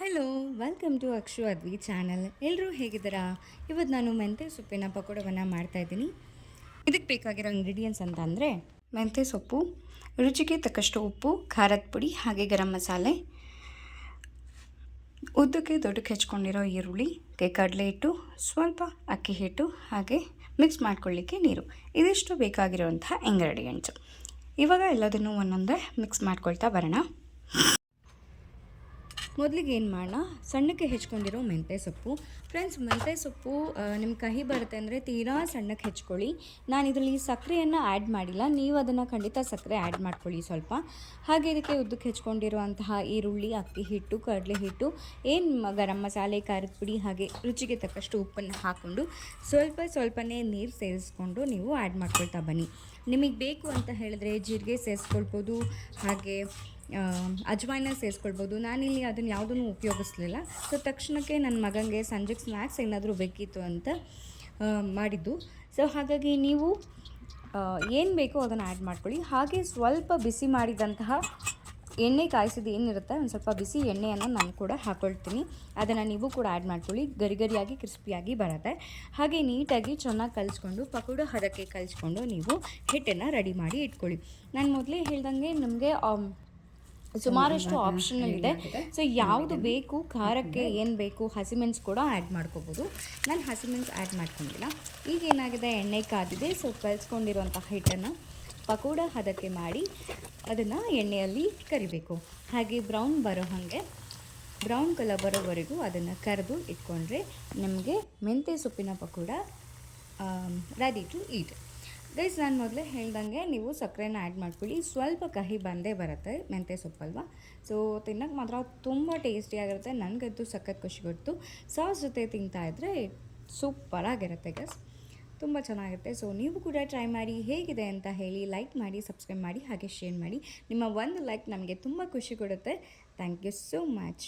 Hello, welcome to Akshu Advi channel. ಎಲ್ಲರೂ ಹೇಗಿದ್ದೀರಾ? ಇವತ್ತು ನಾನು ಮೆಂತ್ಯ ಸೊಪ್ಪಿನ ಪಕೋಡವನ್ನು ಮಾಡ್ತಾಯಿದ್ದೀನಿ. ಇದಕ್ಕೆ ಬೇಕಾಗಿರೋ ಇಂಗ್ರೀಡಿಯೆಂಟ್ಸ್ ಅಂತ ಅಂದರೆ ಮೆಂತ್ಯ ಸೊಪ್ಪು, ರುಚಿಗೆ ತಕ್ಕಷ್ಟು ಉಪ್ಪು, ಖಾರದ ಪುಡಿ, ಹಾಗೆ ಗರಂ ಮಸಾಲೆ, ಉದ್ದಕ್ಕೆ ದೊಡ್ಡಕ್ಕೆ ಹೆಚ್ಕೊಂಡಿರೋ ಈರುಳ್ಳಿ, ಕಡಲೆ ಹಿಟ್ಟು, ಸ್ವಲ್ಪ ಅಕ್ಕಿ ಹಿಟ್ಟು, ಹಾಗೆ ಮಿಕ್ಸ್ ಮಾಡ್ಕೊಳ್ಳಿಕ್ಕೆ ನೀರು. ಇದಿಷ್ಟು ಬೇಕಾಗಿರುವಂತಹ ಇಂಗ್ರೀಡಿಯೆಂಟ್ಸು. ಇವಾಗ ಎಲ್ಲದನ್ನು ಒಂದೊಂದೇ ಮಿಕ್ಸ್ ಮಾಡ್ಕೊಳ್ತಾ ಬರೋಣ. ಮೊದಲಿಗೆ ಏನು ಮಾಡೋಣ, ಸಣ್ಣಕ್ಕೆ ಹೆಚ್ಕೊಂಡಿರೋ ಮೆಂತ್ಯ ಸೊಪ್ಪು. ಫ್ರೆಂಡ್ಸ್, ಮೆಂತ್ಯ ಸೊಪ್ಪು ನಿಮ್ಮ ಕಹಿ ಬರುತ್ತೆ ಅಂದರೆ ತೀರಾ ಸಣ್ಣಕ್ಕೆ ಹೆಚ್ಕೊಳ್ಳಿ. ನಾನು ಇದರಲ್ಲಿ ಸಕ್ಕರೆಯನ್ನು ಆ್ಯಡ್ ಮಾಡಿಲ್ಲ, ನೀವು ಅದನ್ನು ಖಂಡಿತ ಸಕ್ಕರೆ ಆ್ಯಡ್ ಮಾಡ್ಕೊಳ್ಳಿ ಸ್ವಲ್ಪ. ಹಾಗೆ ಇದಕ್ಕೆ ಉದ್ದಕ್ಕೆ ಹೆಚ್ಕೊಂಡಿರುವಂತಹ ಈರುಳ್ಳಿ, ಅಕ್ಕಿ ಹಿಟ್ಟು, ಕಡಲೆ ಹಿಟ್ಟು, ಗರಂ ಮಸಾಲೆ, ಖಾರದ ಪುಡಿ, ಹಾಗೆ ರುಚಿಗೆ ತಕ್ಕಷ್ಟು ಉಪ್ಪನ್ನು ಹಾಕ್ಕೊಂಡು ಸ್ವಲ್ಪನೇ ನೀರು ಸೇರಿಸ್ಕೊಂಡು ನೀವು ಆ್ಯಡ್ ಮಾಡ್ಕೊಳ್ತಾ ಬನ್ನಿ. ನಿಮಗೆ ಬೇಕು ಅಂತ ಹೇಳಿದ್ರೆ ಜೀರಿಗೆ ಸೇರಿಸ್ಕೊಳ್ಬೋದು, ಹಾಗೆ ಅಜ್ವಾಯಿನ ಸೇರಿಸ್ಕೊಳ್ಬೋದು. ನಾನಿಲ್ಲಿ ಅದನ್ನು ಯಾವುದನ್ನು ಉಪಯೋಗಿಸ್ಲಿಲ್ಲ. ಸೊ ತಕ್ಷಣಕ್ಕೆ ನನ್ನ ಮಗನಿಗೆ ಸಂಜೆಗೆ ಸ್ನ್ಯಾಕ್ಸ್ ಏನಾದರೂ ಬೇಕಿತ್ತು ಅಂತ ಮಾಡಿದ್ದು. ಸೊ ಹಾಗಾಗಿ ನೀವು ಏನು ಬೇಕೋ ಅದನ್ನು ಆ್ಯಡ್ ಮಾಡ್ಕೊಳ್ಳಿ. ಹಾಗೆ ಸ್ವಲ್ಪ ಬಿಸಿ ಮಾಡಿದಂತಹ ಎಣ್ಣೆ ಕಾಯಿಸಿದ್ದು ಏನಿರುತ್ತೆ, ಒಂದು ಸ್ವಲ್ಪ ಬಿಸಿ ಎಣ್ಣೆಯನ್ನು ನಾನು ಕೂಡ ಹಾಕ್ಕೊಳ್ತೀನಿ. ಅದನ್ನು ನೀವು ಕೂಡ ಆ್ಯಡ್ ಮಾಡ್ಕೊಳ್ಳಿ. ಗರಿಯಾಗಿ ಕ್ರಿಸ್ಪಿಯಾಗಿ ಬರುತ್ತೆ. ಹಾಗೆ ನೀಟಾಗಿ ಚೆನ್ನಾಗಿ ಕಲಿಸ್ಕೊಂಡು ಪಕೋಡ ಹದಕ್ಕೆ ಕಲಿಸ್ಕೊಂಡು ನೀವು ಹಿಟ್ಟನ್ನು ರೆಡಿ ಮಾಡಿ ಇಟ್ಕೊಳ್ಳಿ. ನಾನು ಮೊದಲೇ ಹೇಳ್ದಂಗೆ ನಿಮಗೆ ಸುಮಾರಷ್ಟು ಆಪ್ಷನಲ್ ಇದೆ. ಸೊ ಯಾವುದು ಬೇಕು, ಖಾರಕ್ಕೆ ಏನು ಬೇಕು, ಹಸಿಮೆಣಸು ಕೂಡ ಆ್ಯಡ್ ಮಾಡ್ಕೋಬೋದು. ನಾನು ಹಸಿಮೆಣಸು ಆ್ಯಡ್ ಮಾಡ್ಕೊಂಡಿಲ್ಲ. ಈಗ ಏನಾಗಿದೆ, ಎಣ್ಣೆ ಕಾದಿದೆ. ಸೊ ಕಲಿಸ್ಕೊಂಡಿರುವಂಥ ಹಿಟ್ಟನ್ನು ಪಕೋಡ ಹದಕ್ಕೆ ಮಾಡಿ ಅದನ್ನು ಎಣ್ಣೆಯಲ್ಲಿ ಕರಿಬೇಕು. ಹಾಗೆ ಬ್ರೌನ್ ಕಲರ್ ಬರೋವರೆಗೂ ಅದನ್ನು ಕರೆದು ಇಟ್ಕೊಂಡ್ರೆ ನಿಮಗೆ ಮೆಂತ್ಯ ಸೊಪ್ಪಿನ pakoda ready to eat. Guys, ನಾನು ಮೊದಲೇ ಹೇಳ್ದಂಗೆ ನೀವು ಸಕ್ಕರೆನ ಆ್ಯಡ್ ಮಾಡ್ಕೊಳ್ಳಿ. ಸ್ವಲ್ಪ ಕಹಿ ಬಂದೇ ಬರುತ್ತೆ, ಮೆಂತ್ಯ ಸೊಪ್ಪಲ್ವ. ಸೊ ತಿನ್ನೋಕ್ಕೆ ಮಾತ್ರ ತುಂಬ ಟೇಸ್ಟಿಯಾಗಿರುತ್ತೆ. ನನಗಂತೂ ಸಖತ್ ಖುಷಿ ಕೊಡ್ತು. ಸಾಸ್ ಜೊತೆ ತಿಂತಾಯಿದ್ರೆ ಸೂಪರಾಗಿರುತ್ತೆ ಗೈಸ್, ತುಂಬ ಚೆನ್ನಾಗಿರುತ್ತೆ. ಸೊ ನೀವು ಕೂಡ ಟ್ರೈ ಮಾಡಿ, ಹೇಗಿದೆ ಅಂತ ಹೇಳಿ. ಲೈಕ್ ಮಾಡಿ, ಸಬ್ಸ್ಕ್ರೈಬ್ ಮಾಡಿ, ಹಾಗೆ ಶೇರ್ ಮಾಡಿ. ನಿಮ್ಮ ಒಂದು ಲೈಕ್ ನಮಗೆ ತುಂಬ ಖುಷಿ ಕೊಡುತ್ತೆ. Thank you so much.